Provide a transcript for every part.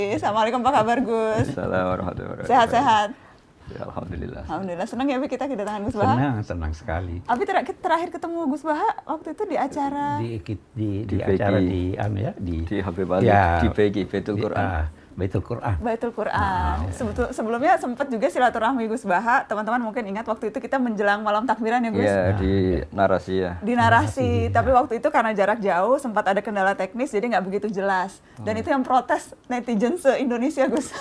Assalamualaikum, apa kabar Gus? Assalamualaikum warahmatullahi wabarakatuh. Sehat-sehat? Ya, alhamdulillah. Alhamdulillah, senang ya Abi kita kedatangan Gus Baha. Senang sekali. Abi terakhir ketemu Gus Baha waktu itu di acara Di acara di di Habib Ali, ya, di PG Baitul Quran. Baitul Quran. Baitul Quran. Sebelumnya sempat juga silaturahmi Gus Baha. Teman-teman mungkin ingat waktu itu kita menjelang malam takbiran ya Gus? Iya, di narasi ya. Di narasi, tapi waktu itu karena jarak jauh sempat ada kendala teknis jadi nggak begitu jelas. Dan itu yang protes netizen se-Indonesia Gus.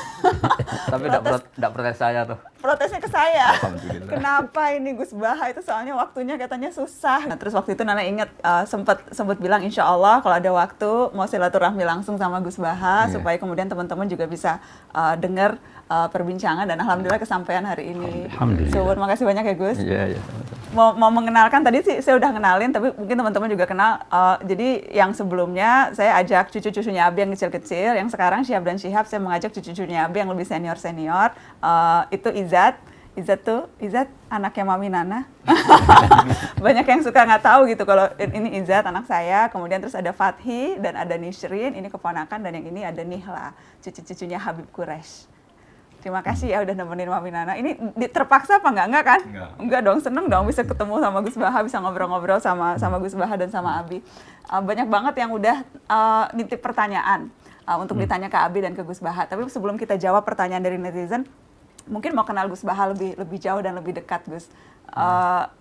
Tapi enggak protes saya tuh. Protesnya ke saya. Alhamdulillah. Kenapa ini Gus Baha itu soalnya waktunya katanya susah. Nah, terus waktu itu Nana ingat sempat bilang insya Allah kalau ada waktu mau silaturahmi langsung sama Gus Baha supaya kemudian teman-teman juga bisa dengar perbincangan dan alhamdulillah kesampaian hari ini. Alhamdulillah. So, makasih banyak ya Gus. Iya, iya, sama-sama. Mau mengenalkan tadi sih saya udah kenalin tapi mungkin teman-teman juga kenal. Jadi yang sebelumnya saya ajak cucu-cucunya Abi yang kecil-kecil, yang sekarang Syihab dan Syihab saya mengajak cucu-cucunya Abi yang lebih senior-senior. Itu Izat anaknya Mami Nana. Banyak yang suka nggak tahu gitu kalau ini Izat anak saya. Kemudian terus ada Fathi dan ada Nishrin, ini keponakan, dan yang ini ada Nihla, cucu-cucunya Habib Quraisy. Terima kasih ya udah nemenin Mami Nana. Ini terpaksa apa enggak kan? Enggak dong, seneng dong bisa ketemu sama Gus Baha, bisa ngobrol-ngobrol sama Gus Baha dan sama Abi. Banyak banget yang udah nitip pertanyaan untuk ditanya ke Abi dan ke Gus Baha. Tapi sebelum kita jawab pertanyaan dari netizen, mungkin mau kenal Gus Baha lebih jauh dan lebih dekat Gus.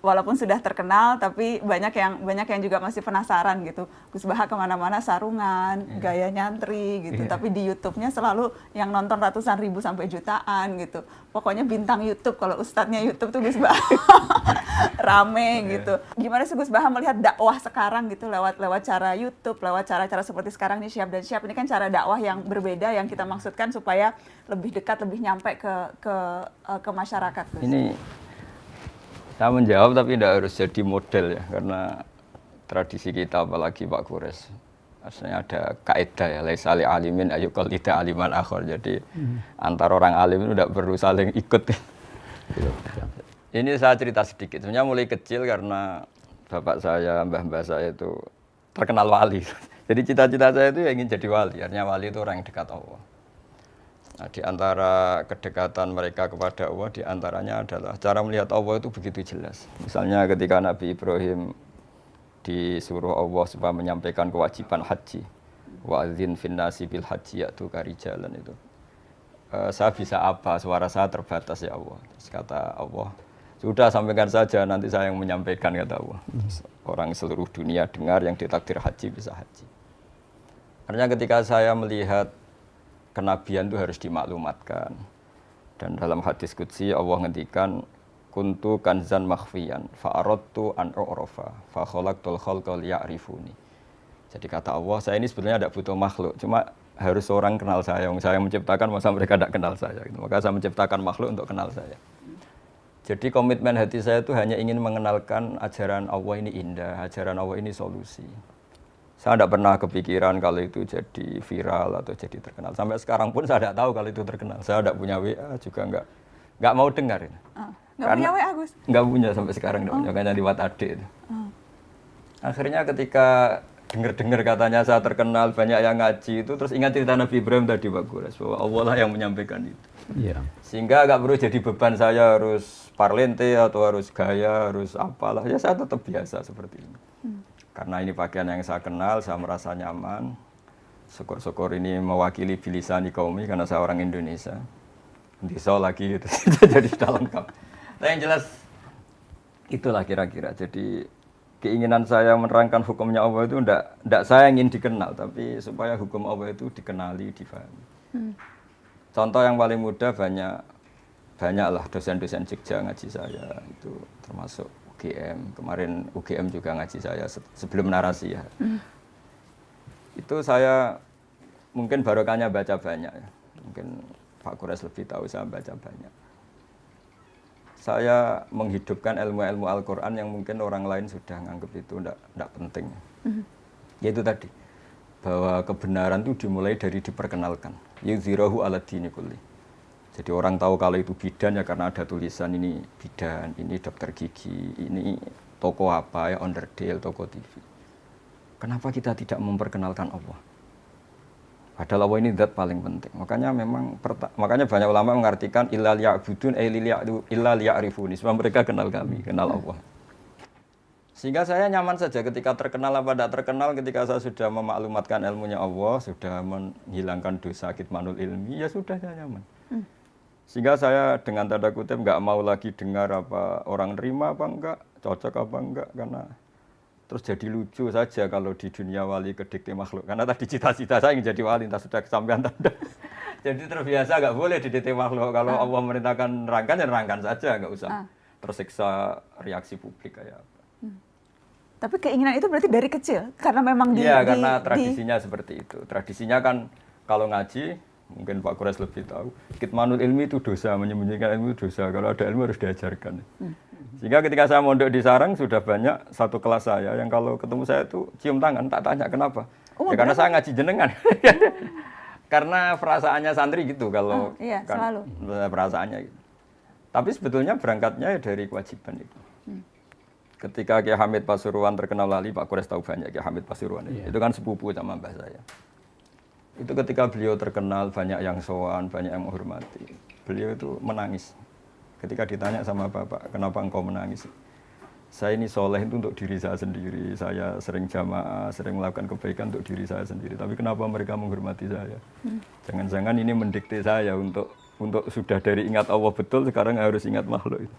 Walaupun sudah terkenal, tapi banyak yang juga masih penasaran gitu. Gus Baha kemana-mana sarungan, gaya nyantri gitu. Tapi di YouTube-nya selalu yang nonton ratusan ribu sampai jutaan gitu. Pokoknya bintang YouTube, kalau ustadznya YouTube tuh Gus Baha. Rame gitu. Gimana sih Gus Baha melihat dakwah sekarang gitu lewat cara YouTube, lewat cara-cara seperti sekarang nih Syihab dan Syihab. Ini kan cara dakwah yang berbeda yang kita maksudkan supaya lebih dekat, lebih nyampe ke masyarakat Gus. Ini saya menjawab tapi tidak harus jadi model ya, karena tradisi kita apalagi Pak Quraisy. Asalnya ada kaidah ya, laisa li alimin ayyuqal tidak aliman akhor. Jadi antar orang alim itu tidak perlu saling ikut. Ini saya cerita sedikit. Sebenarnya mulai kecil karena bapak saya, mbah-mbah saya itu terkenal wali. Jadi cita-cita saya itu ingin jadi wali. Artinya wali itu orang yang dekat Allah. Nah, di antara kedekatan mereka kepada Allah, di antaranya adalah cara melihat Allah itu begitu jelas. Misalnya ketika Nabi Ibrahim disuruh Allah supaya menyampaikan kewajiban haji, wa'adzin finnasi bil haji ya'tuka rijalan itu. Saya bisa apa? Suara saya terbatas ya Allah. Terus kata Allah, sudah sampaikan saja, nanti saya yang menyampaikan, kata Allah. Orang seluruh dunia dengar yang ditakdir haji bisa haji. Artinya ketika saya melihat kenabian itu harus dimaklumatkan. Dan dalam hadis qudsi Allah ngendikan kuntu kanzan makhfiyan fa aradtu an u'rafa fa khalaqtul khalqa liya'rifuni. Jadi kata Allah, saya ini sebenarnya tidak butuh makhluk, cuma harus orang kenal saya. Yang saya menciptakan masa mereka tidak kenal saya. Maka saya menciptakan makhluk untuk kenal saya. Jadi komitmen hati saya itu hanya ingin mengenalkan ajaran Allah ini indah, ajaran Allah ini solusi. Saya tidak pernah kepikiran kalau itu jadi viral atau jadi terkenal. Sampai sekarang pun saya tidak tahu kalau itu terkenal. Saya tidak punya WA juga nggak mau dengar. Nggak punya WA Gus? Nggak punya sampai sekarang, nggak punya, hanya lewat adik. Akhirnya ketika dengar katanya saya terkenal, banyak yang ngaji itu, terus ingat cerita Nabi Ibrahim tadi Pak Quraisy, bahwa Allah lah yang menyampaikan itu. Iya. Sehingga nggak perlu jadi beban saya harus parlente atau harus gaya, harus apalah. Ya saya tetap biasa seperti ini. Karena ini pakaian yang saya kenal, saya merasa nyaman. Syukur-syukur ini mewakili bilisani kaumi karena saya orang Indonesia. Bisa lagi itu jadi dalam lengkap. Nah yang jelas itulah kira-kira. Jadi keinginan saya menerangkan hukumnya Allah itu enggak saya ingin dikenal, tapi supaya hukum Allah itu dikenali, difahami. Contoh yang paling mudah banyaklah dosen-dosen Jogja ngaji saya itu termasuk UGM. Kemarin UGM juga ngaji saya sebelum narasi ya. Itu saya mungkin barokahnya baca banyak ya. Mungkin Pak Quraisy lebih tahu, saya baca banyak. Saya menghidupkan ilmu-ilmu Al-Quran yang mungkin orang lain sudah nganggap itu tidak penting. Yaitu tadi, bahwa kebenaran itu dimulai dari diperkenalkan. Yuzhirahu ala dini kulli. Jadi orang tahu kalau itu bidan ya karena ada tulisan ini bidan, ini dokter gigi, ini toko apa ya, Onderdale, toko TV. Kenapa kita tidak memperkenalkan Allah? Padahal Allah ini zat paling penting. Makanya banyak ulama mengartikan illa liya'budun illa liya'rifuni. Sebab mereka kenal kami, kenal Allah. Sehingga saya nyaman saja ketika terkenal apa tidak terkenal, ketika saya sudah memaklumatkan ilmunya Allah, sudah menghilangkan dosa kitmanul ilmi, ya sudah saya nyaman. Sehingga saya dengan tanda kutip nggak mau lagi dengar apa orang terima apa enggak, cocok apa enggak, karena terus jadi lucu saja kalau di dunia wali kedikte makhluk. Karena tadi cita-cita saya ingin jadi wali, entah sudah kesampaian tanda. Jadi terbiasa nggak boleh didikte makhluk. Kalau Allah merintahkan nerangkan, ya nerangkan saja, nggak usah tersiksa reaksi publik kayak apa. Tapi keinginan itu berarti dari kecil, karena memang Iya, karena tradisinya seperti itu. Tradisinya kan kalau ngaji, mungkin Pak Kures lebih tahu, kitmanul ilmi itu dosa, menyembunyikan ilmu itu dosa. Kalau ada ilmu harus diajarkan. Sehingga ketika saya mondok di Sarang, sudah banyak satu kelas saya yang kalau ketemu saya itu cium tangan, tak tanya kenapa. Ya karena saya ngaji jenengan. Karena perasaannya santri gitu kalau iya, kan, selalu. Perasaannya gitu. Tapi sebetulnya berangkatnya dari kewajiban itu. Ketika Kiai Hamid Pasuruan terkenal wali, Pak Kures tahu banyak Kiai Hamid Pasuruan. Itu kan sepupu sama mbah saya. Itu ketika beliau terkenal, banyak yang sowan, banyak yang menghormati. Beliau itu menangis. Ketika ditanya sama Bapak, kenapa engkau menangis? Saya ini soleh itu untuk diri saya sendiri. Saya sering jamaah, sering melakukan kebaikan untuk diri saya sendiri. Tapi kenapa mereka menghormati saya? Jangan-jangan ini mendikte saya untuk sudah dari ingat Allah betul, sekarang harus ingat makhluk itu.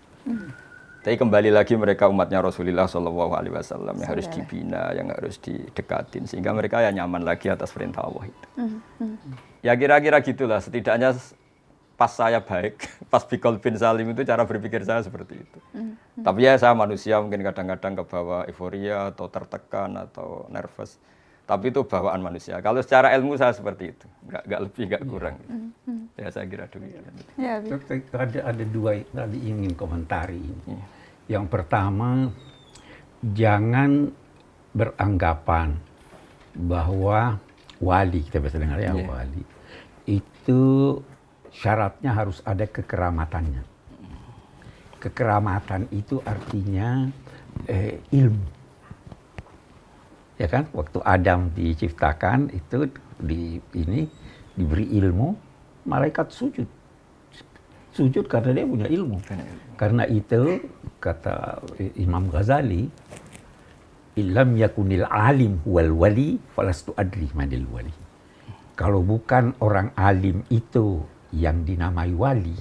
Tapi kembali lagi mereka umatnya Rasulullah SAW yang harus dibina, yang harus didekatin. Sehingga mereka ya nyaman lagi atas perintah Allah itu. Ya kira-kira gitulah, setidaknya pas saya baik, pas Bikol bin Salim itu cara berpikir saya seperti itu. Tapi ya saya manusia mungkin kadang-kadang kebawa euforia atau tertekan atau nervous. Tapi itu bawaan manusia. Kalau secara ilmu saya seperti itu, nggak lebih, nggak kurang. Ya saya kira demikian. Ya, Ada dua tadi ingin komentari ini. Yang pertama, jangan beranggapan bahwa wali, kita biasa dengar ya, wali itu syaratnya harus ada kekeramatannya. Kekeramatan itu artinya ilmu. Ya kan, waktu Adam diciptakan itu diberi ilmu, malaikat sujud. Sujud karena dia punya ilmu. Karena itu kata Imam Ghazali, illam yakunil alim wal wali falastu adri manil wali. Kalau bukan orang alim itu yang dinamai wali,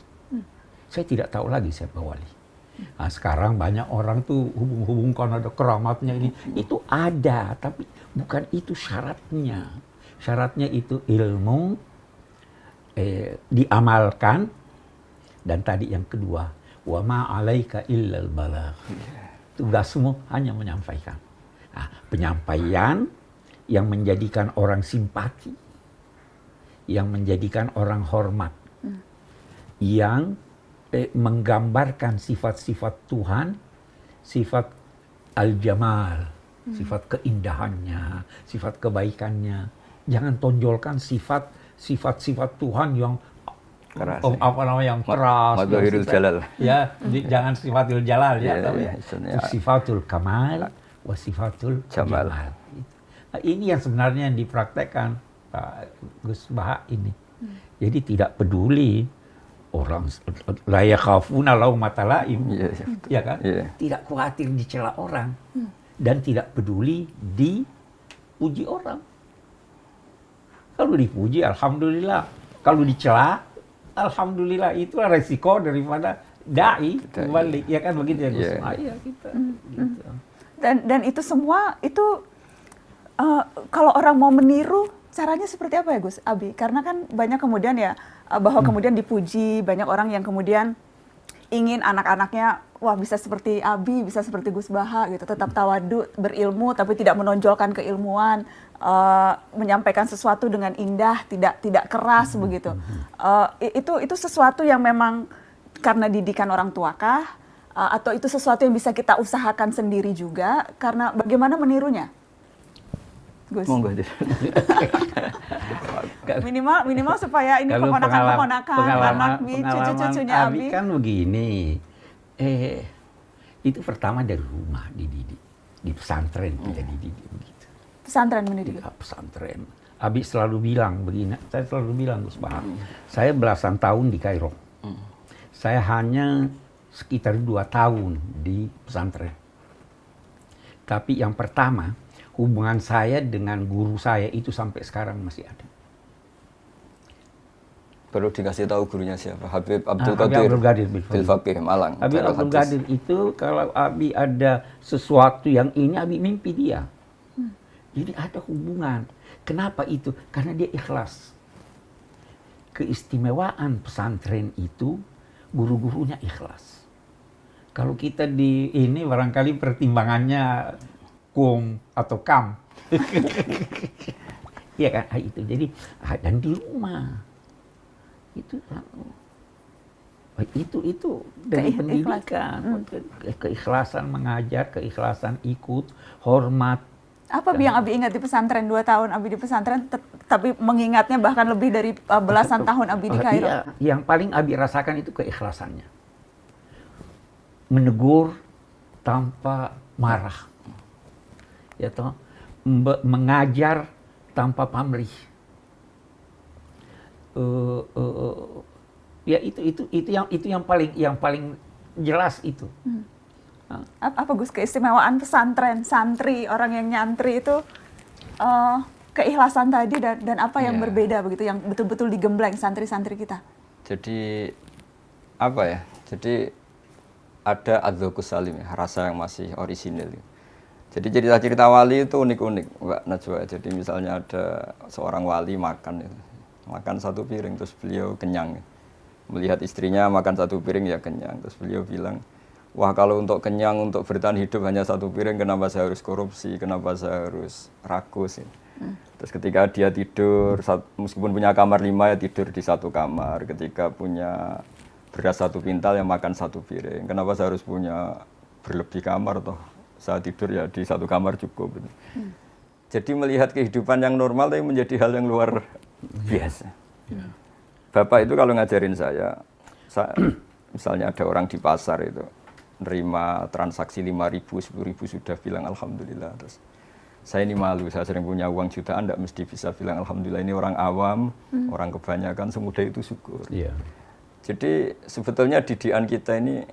saya tidak tahu lagi siapa wali. Nah, sekarang banyak orang tuh hubung-hubungkan ada keramatnya ini. Itu ada, tapi bukan itu syaratnya. Syaratnya itu ilmu, diamalkan, dan tadi yang kedua, wa ma 'alaika illal balagh. Tugasmu hanya menyampaikan. Nah, penyampaian yang menjadikan orang simpati, yang menjadikan orang hormat, yang menggambarkan sifat-sifat Tuhan, sifat al-jamal, sifat keindahannya, sifat kebaikannya. Jangan tonjolkan sifat-sifat Tuhan yang keras, yang keras. Madhahirul jalal. Ya, jangan sifatul jalal ya, tapi sifatul kamal wa sifatul jamal. Nah, ini yang sebenarnya yang dipraktekkan Pak Gus Baha ini. Jadi tidak peduli orang la yakhafuna laumata laim, ya kan? Tidak khawatir dicela orang dan tidak peduli dipuji orang. Kalau dipuji, alhamdulillah. Kalau dicela, alhamdulillah. Itulah resiko daripada dai balik, ya kan begitu ya Gus? Iya kita. Gitu. Dan itu semua itu kalau orang mau meniru, caranya seperti apa ya Gus Abi? Karena kan banyak kemudian ya bahwa kemudian dipuji, banyak orang yang kemudian ingin anak-anaknya wah bisa seperti Abi, bisa seperti Gus Baha gitu, tetap tawadu, berilmu tapi tidak menonjolkan keilmuan, menyampaikan sesuatu dengan indah, tidak keras begitu. Itu sesuatu yang memang karena didikan orang tuakah, atau itu sesuatu yang bisa kita usahakan sendiri juga, karena bagaimana menirunya? Gus. Monggo. minimal supaya ini keponakan-keponakan, cucu-cucunya Abi kan begini. Itu pertama dari rumah dididik, di pesantren kita dididik begitu. Pesantren mendidik. Ya, pesantren. Abi selalu bilang begini, saya selalu bilang Gus Bahar, saya belasan tahun di Kairo. Saya hanya sekitar 2 tahun di pesantren. Tapi yang pertama, hubungan saya dengan guru saya itu sampai sekarang masih ada. Perlu dikasih tahu gurunya siapa? Habib Abdul Habib Qadir. Abdul Qadir Bil Faqih Malang. Habib Darul Abdul Hadis. Qadir itu kalau Abi ada sesuatu yang ini, Abi mimpi dia. Jadi ada hubungan. Kenapa itu? Karena dia ikhlas. Keistimewaan pesantren itu guru-gurunya ikhlas. Kalau kita di ini barangkali pertimbangannya kum atau kam. Iya kan? Itu jadi dan di rumah itu dari pendidikan, keikhlasan mengajar, keikhlasan ikut, hormat. Apa yang Abi ingat di pesantren 2 tahun Abi di pesantren, tapi mengingatnya bahkan lebih dari belasan tahun Abi di Kairo? Iya, yang paling Abi rasakan itu keikhlasannya. Menegur tanpa marah. Ya toh, mengajar tanpa pamrih. Ya itu yang paling jelas itu. Apa Gus keistimewaan pesantren, santri, orang yang nyantri itu keikhlasan tadi dan apa yang berbeda begitu yang betul-betul digembleng santri-santri kita? Jadi apa ya? Jadi ada adzauqus salim ya, rasa yang masih orisinil. Jadi cerita-cerita wali itu unik-unik, Mbak Najwa. Jadi misalnya ada seorang wali makan satu piring terus beliau kenyang. Melihat istrinya makan satu piring ya kenyang, terus beliau bilang, wah kalau untuk kenyang, untuk bertahan hidup hanya satu piring, kenapa saya harus korupsi, kenapa saya harus rakus. Terus ketika dia tidur, meskipun punya kamar 5 ya tidur di satu kamar. Ketika punya beras 1 pintal ya makan 1 piring. Kenapa saya harus punya berlebih kamar toh? Saya tidur ya di satu kamar cukup. Jadi melihat kehidupan yang normal tapi menjadi hal yang luar biasa. Bapak itu kalau ngajarin saya misalnya ada orang di pasar itu nerima transaksi 5.000, 10.000 sudah bilang alhamdulillah. Terus saya ini malu, saya sering punya uang jutaan, tidak mesti bisa bilang alhamdulillah. Ini orang awam, orang kebanyakan semudah itu syukur. Yeah. Jadi sebetulnya didikan kita ini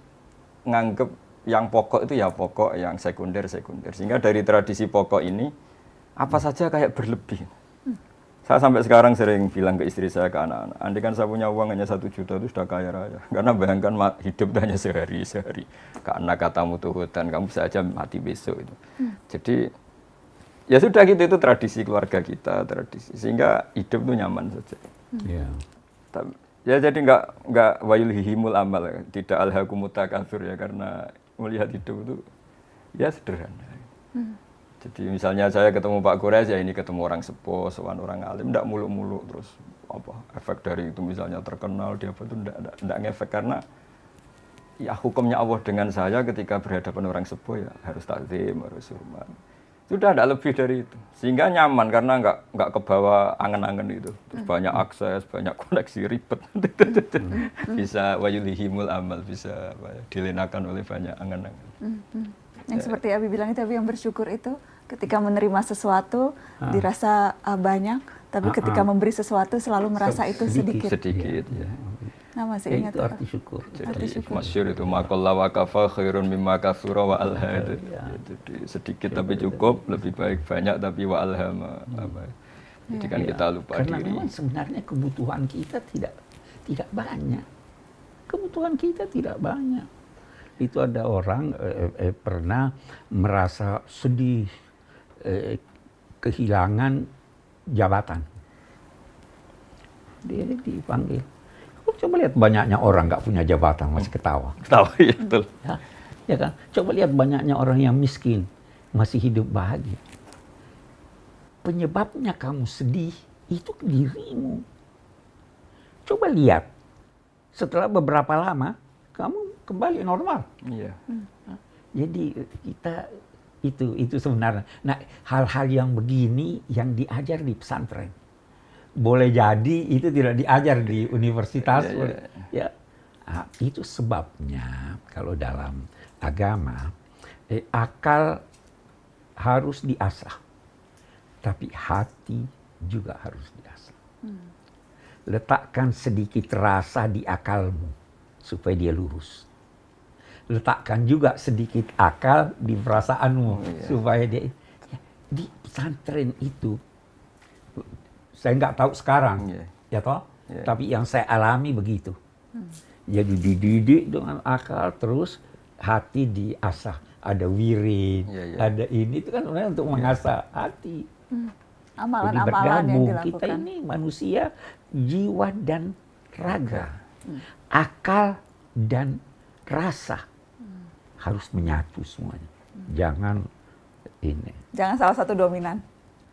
nganggep yang pokok itu ya pokok, yang sekunder. Sehingga dari tradisi pokok ini apa saja kayak berlebih. Saya sampai sekarang sering bilang ke istri saya, ke anak-anak, andai kan saya punya uang hanya 1 juta itu sudah kaya raya. Karena bayangkan hidup hanya sehari. Karena katamu tuh hutan, kamu bisa aja mati besok itu. Jadi ya sudah gitu, itu tradisi keluarga kita, tradisi. Sehingga hidup itu nyaman saja. Ya jadi nggak wayulhihimul amal, tidak alhaakumut takatsur ya, karena melihat hidup itu ya sederhana. Jadi misalnya saya ketemu Pak Quraisy ya ini ketemu orang sepuh, sowan orang alim, enggak muluk-muluk terus apa efek dari itu misalnya terkenal dia apa itu enggak ngefek, karena ya hukumnya Allah dengan saya ketika berhadapan orang sepuh ya harus takzim, harus hormat. Sudah enggak lebih dari itu. Sehingga nyaman karena enggak kebawa angen-angen itu. Terus banyak akses, banyak koneksi ribet. Bisa wayulihimul amal, bisa dilenakan oleh banyak angen-angen. Yang seperti Abi bilang itu, Abi yang bersyukur itu ketika menerima sesuatu dirasa banyak, tapi ketika memberi sesuatu selalu merasa itu sedikit. Ya. Nah, masih ingat itu arti syukur. Jadi masyhur itu maqalla wa kafa khairun mimma katsura wa alha. Jadi sedikit tapi cukup, lebih baik banyak tapi wa alhama. Jadi kan kita lupa karena diri. memang sebenarnya kebutuhan kita tidak banyak. Kebutuhan kita tidak banyak. Itu ada orang pernah merasa sedih kehilangan jabatan. Dia dipanggil. Coba lihat banyaknya orang nggak punya jabatan masih ketawa. Ketawa ya betul. Ya kan? Coba lihat banyaknya orang yang miskin masih hidup bahagia. Penyebabnya kamu sedih itu dirimu. Coba lihat setelah beberapa lama kamu kembali normal. Iya. Jadi kita itu sebenarnya. Nah, hal-hal yang begini yang diajar di pesantren. Boleh jadi itu tidak diajar di universitas. Ya. Nah, itu sebabnya kalau dalam agama akal harus diasah. Tapi hati juga harus diasah. Letakkan sedikit rasa di akalmu supaya dia lurus. Letakkan juga sedikit akal di perasaanmu supaya dia. Di pesantren itu, saya nggak tahu sekarang, ya toh. Tapi yang saya alami begitu. Jadi dididik dengan akal, terus hati diasah. Ada wirid, ada ini, itu kan sebenarnya untuk mengasah hati. Jadi Amalan-amalan yang bergabung, dilakukan. kita ini manusia jiwa dan raga. Akal dan rasa harus menyatu semuanya. Jangan ini. Jangan salah satu dominan.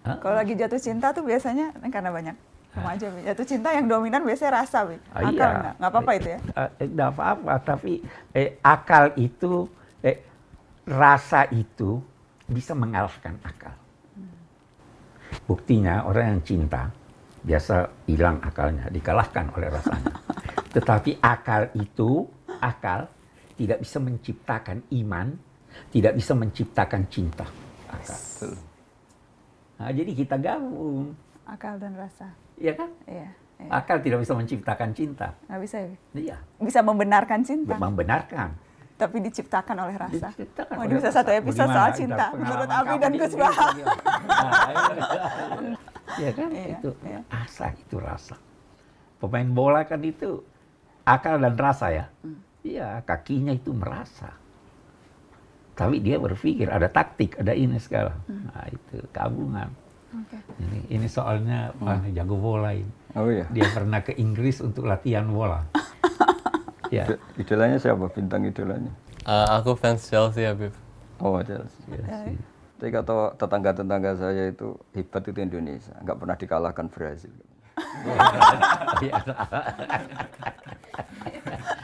Hah? Kalau lagi jatuh cinta tuh biasanya karena banyak remaja, Bi. Jatuh cinta yang dominan biasanya rasa, Bi. Akal Iya. nggak apa-apa itu ya. Nggak apa-apa, tapi akal itu, rasa itu bisa mengalahkan akal. Buktinya orang yang cinta biasa hilang akalnya, dikalahkan oleh rasanya. Tetapi akal tidak bisa menciptakan iman, tidak bisa menciptakan cinta. Akal. Nah, jadi kita gabung, Akal dan rasa. ya kan? Iya. Iya. Akal tidak bisa menciptakan cinta. Nggak bisa ya, Bi? Iya, Bisa membenarkan cinta, membenarkan. tapi diciptakan oleh rasa. Diciptakan Oh, oleh ini bisa rasa. satu episode Bagaimana? soal Dari cinta pengalaman menurut Abi kamu dan di Gus Inggris, Bahar. Ya kan, Iya, itu iya. asa, itu rasa. Pemain bola kan itu akal dan rasa ya. Iya, kakinya itu merasa. Tapi dia berpikir ada taktik, ada ini segala. Nah, itu gabungan. Oke. Ini soalnya jago bola ini. Oh iya. Dia pernah ke Inggris untuk latihan bola. Ya. Idolanya siapa? Bintang idolanya? Aku fans Chelsea, Habib. Oh, Chelsea. Iya. Tapi kata tetangga-tetangga saya itu hebat itu Indonesia, nggak pernah dikalahkan Brazil.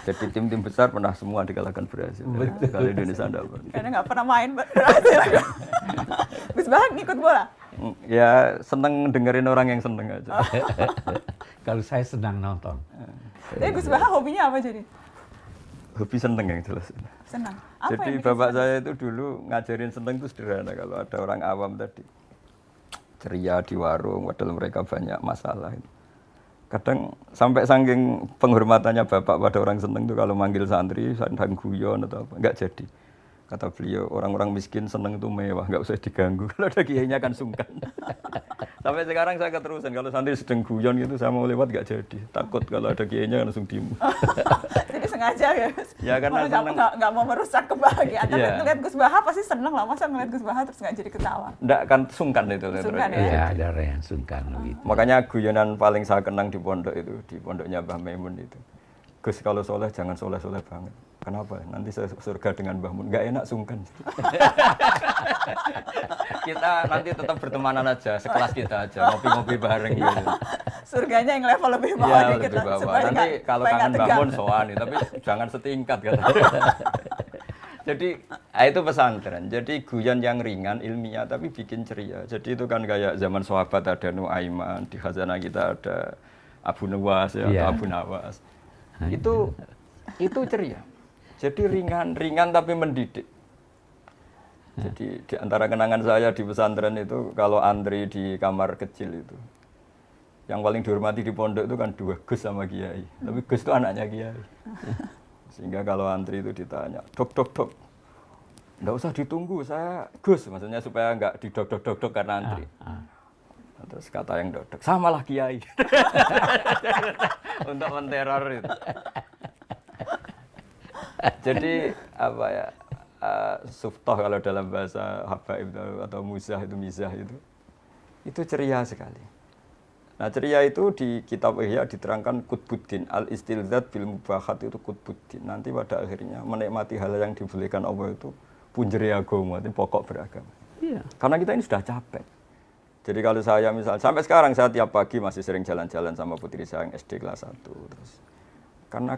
Jadi tim-tim besar pernah semua dikalahkan Brazil. Kalau Indonesia enggak pernah. Karena nggak pernah main Brazil. Gus Bahar ngikut bola. Ya seneng dengerin orang yang seneng aja. Kalau saya sedang nonton. Tapi Gus Bahar hobinya apa jadi? Hobi seneng yang jelas. Senang. Apa Jadi yang bikin bapak senang? saya itu dulu ngajarin seneng itu sederhana. Kalau ada orang awam tadi ceria di warung, padahal mereka banyak masalah. Kadang sampai saking penghormatannya bapak pada orang seneng itu kalau manggil santri, sandang guyon atau apa, nggak jadi. Kata beliau, orang-orang miskin seneng itu mewah, nggak usah diganggu. Kalau ada kiainya kan sungkan. Sampai sekarang saya keterusan, kalau santri sedang guyon gitu, saya mau lewat nggak jadi. Takut kalau ada kiainya langsung diem. Jadi sengaja ya Gus? Ya, karena Malah seneng. nggak mau merusak kebahagiaan. Tapi Iya. ngeliat Gus Bahar pasti seneng lah. Masa ngeliat Gus Bahar terus nggak jadi ketawa? Nggak kan sungkan itu. Sungkan, ya? Iya, ada orang yang sungkan begitu. Makanya guyonan paling saya kenang di pondok itu, di pondoknya Mbah Maimun itu. Gus kalau soleh jangan soleh-soleh banget. Kenapa? Nanti saya surga dengan Mbah Mun. Nggak enak sungkan. Kita nanti tetap bertemanan aja, sekelas kita aja, ngopi-ngopi bareng gitu. Surganya yang level lebih bawah Iya, dikit lebih lah, bawah. supaya Nanti nggak- kalau supaya kangen nggak Mbah tegang. Mun soan nih, tapi jangan setingkat kata. Jadi itu pesantren. Jadi guyon yang ringan, ilmiah, tapi bikin ceria. Jadi itu kan kayak zaman sahabat ada Nuaiman, di khazanah kita ada Abu Nuwas ya, Iya. atau Abu Nawas. Itu ceria. Jadi ringan tapi mendidik. Jadi di antara kenangan saya di pesantren itu kalau antri di kamar kecil itu, yang paling dihormati di pondok itu kan dua, Gus sama Kiai. Tapi Gus itu anaknya Kiai. Sehingga kalau antri itu ditanya, dok, nggak usah ditunggu, saya Gus, maksudnya supaya nggak didok karena antri. Terus kata yang dok, samalah Kiai. Untuk menteror itu. Jadi apa ya, suftoh kalau dalam bahasa habaib atau muzah itu ceria sekali. Nah ceria itu di kitab Ihya diterangkan Qutbuddin, al-istilzat bil mubahat itu Qutbuddin. Nanti pada akhirnya menikmati hal yang dibolehkan Allah itu punjeri agama, itu pokok beragama. Iya. Karena kita ini sudah capek. Jadi kalau saya misalnya, sampai sekarang saya tiap pagi masih sering jalan-jalan sama putri saya yang SD kelas 1. Terus, karena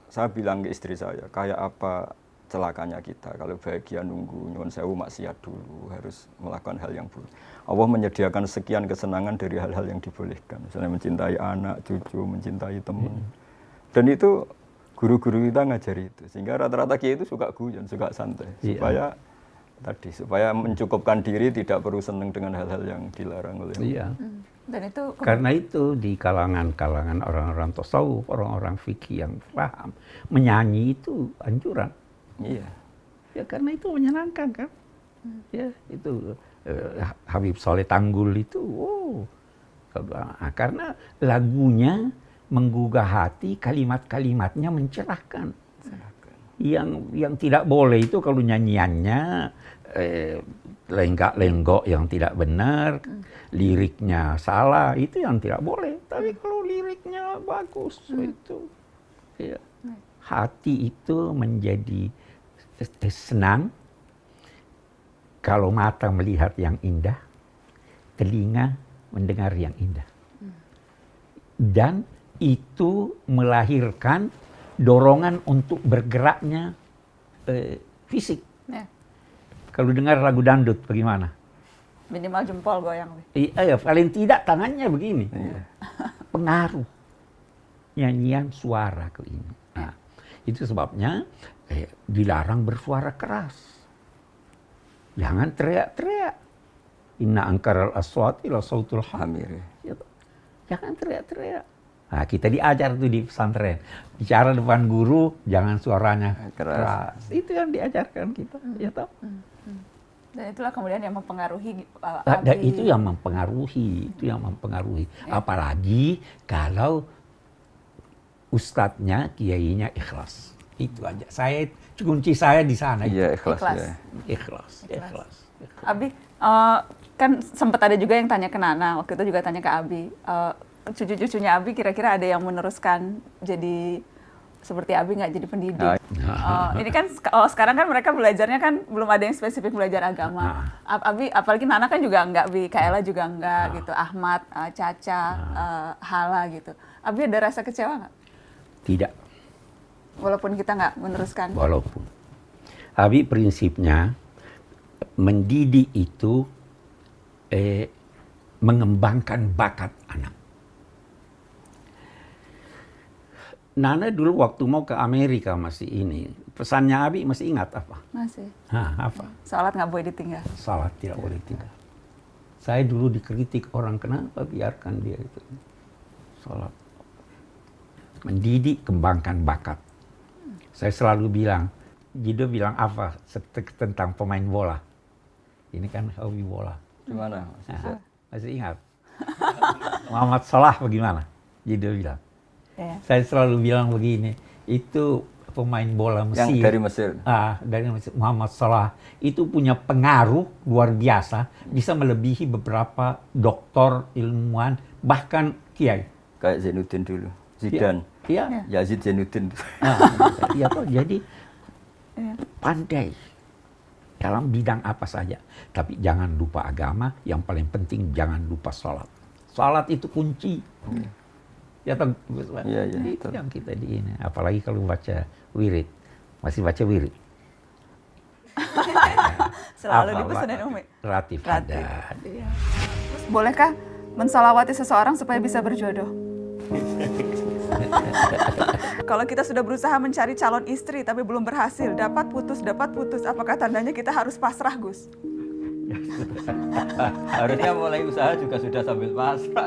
saya bilang ke istri saya, kayak apa celakanya kita kalau bahagia nunggu nyuwun sewu maksiat dulu, harus melakukan hal yang buruk. Allah menyediakan sekian kesenangan dari hal-hal yang dibolehkan, misalnya mencintai anak, cucu, mencintai teman. Dan itu guru-guru kita ngajari itu, sehingga rata-rata kiai itu suka guyon, suka santai, supaya mencukupkan diri, tidak perlu senang dengan hal-hal yang dilarang oleh Allah. Iya. Dan itu Karena itu di kalangan orang-orang tasawuf, orang-orang fikih yang paham, menyanyi itu anjuran. Iya. Ya karena itu menyenangkan kan. Ya itu Habib Soleh Tanggul itu, karena lagunya menggugah hati, kalimat-kalimatnya mencerahkan. Yang tidak boleh itu kalau nyanyiannya lenggak-lenggok yang tidak benar, liriknya salah, itu yang tidak boleh. Tapi kalau liriknya bagus, itu ya, hati itu menjadi senang kalau mata melihat yang indah, telinga mendengar yang indah. Dan itu melahirkan dorongan untuk bergeraknya fisik. ya, Kalau dengar lagu dangdut bagaimana? minimal jempol goyang. Iya, paling tidak tangannya begini. Pengaruh nyanyian suara ke ini. Nah, itu sebabnya dilarang bersuara keras. Jangan teriak-teriak. Inna angkaral aswati la sautul hamir. Hamir. Jangan teriak-teriak. Nah, kita diajar tuh di pesantren. Bicara depan guru, jangan suaranya keras. Itu yang diajarkan kita. Ya toh? Dan itulah kemudian yang mempengaruhi Dan itu yang mempengaruhi, Apalagi kalau ustadznya, kiainya ikhlas. Itu aja. Kunci saya di sana. Iya, ikhlas. Ikhlas. Ya. Ikhlas. Abi, kan sempat ada juga yang tanya ke Nana, waktu itu juga tanya ke Abi. Cucu-cucunya Abi kira-kira ada yang meneruskan jadi seperti Abi nggak jadi pendidik? Ini kan sekarang kan mereka belajarnya kan belum ada yang spesifik belajar agama. Abi, apalagi Nana kan juga nggak, Bi, Kaela juga nggak gitu, Ahmad, Caca, Hala gitu. Abi ada rasa kecewa nggak? Tidak. Walaupun kita nggak meneruskan. Walaupun. Abi prinsipnya mendidik itu mengembangkan bakat anak. Nana dulu waktu mau ke Amerika masih ini, pesannya Abi masih ingat apa? Masih. Apa? Sholat nggak boleh ditinggal. Salat tidak boleh tinggal. Saya dulu dikritik orang, kenapa biarkan dia itu salat. Mendidik, kembangkan bakat. Saya selalu bilang, Jido bilang apa tentang pemain bola? Ini kan hobi bola. Gimana? Masih ingat? Muhammad Salah bagaimana? Jido bilang. Yeah. Saya selalu bilang begini, itu pemain bola Mesir. Yang dari Mesir. Dari Mesir, Muhammad Salah itu punya pengaruh luar biasa, bisa melebihi beberapa doktor, ilmuwan, bahkan kiai. Kayak Zainuddin dulu. Zidane. Iya. Yazid Zainuddin. Iya toh, jadi pandai dalam bidang apa saja. Tapi jangan lupa agama, yang paling penting jangan lupa sholat. Sholat itu kunci. Ya toh, Iya, itu betul. yang kita di ini. Apalagi kalau baca wirid, masih baca wirid. Selalu Apa, dipesanin Umi. Relatif. Relatif. Ada. Terus bolehkah mensolawati seseorang supaya bisa berjodoh? Kalau kita sudah berusaha mencari calon istri tapi belum berhasil, dapat putus, apakah tandanya kita harus pasrah, Gus? Harusnya mulai usaha juga sudah sambil pasrah.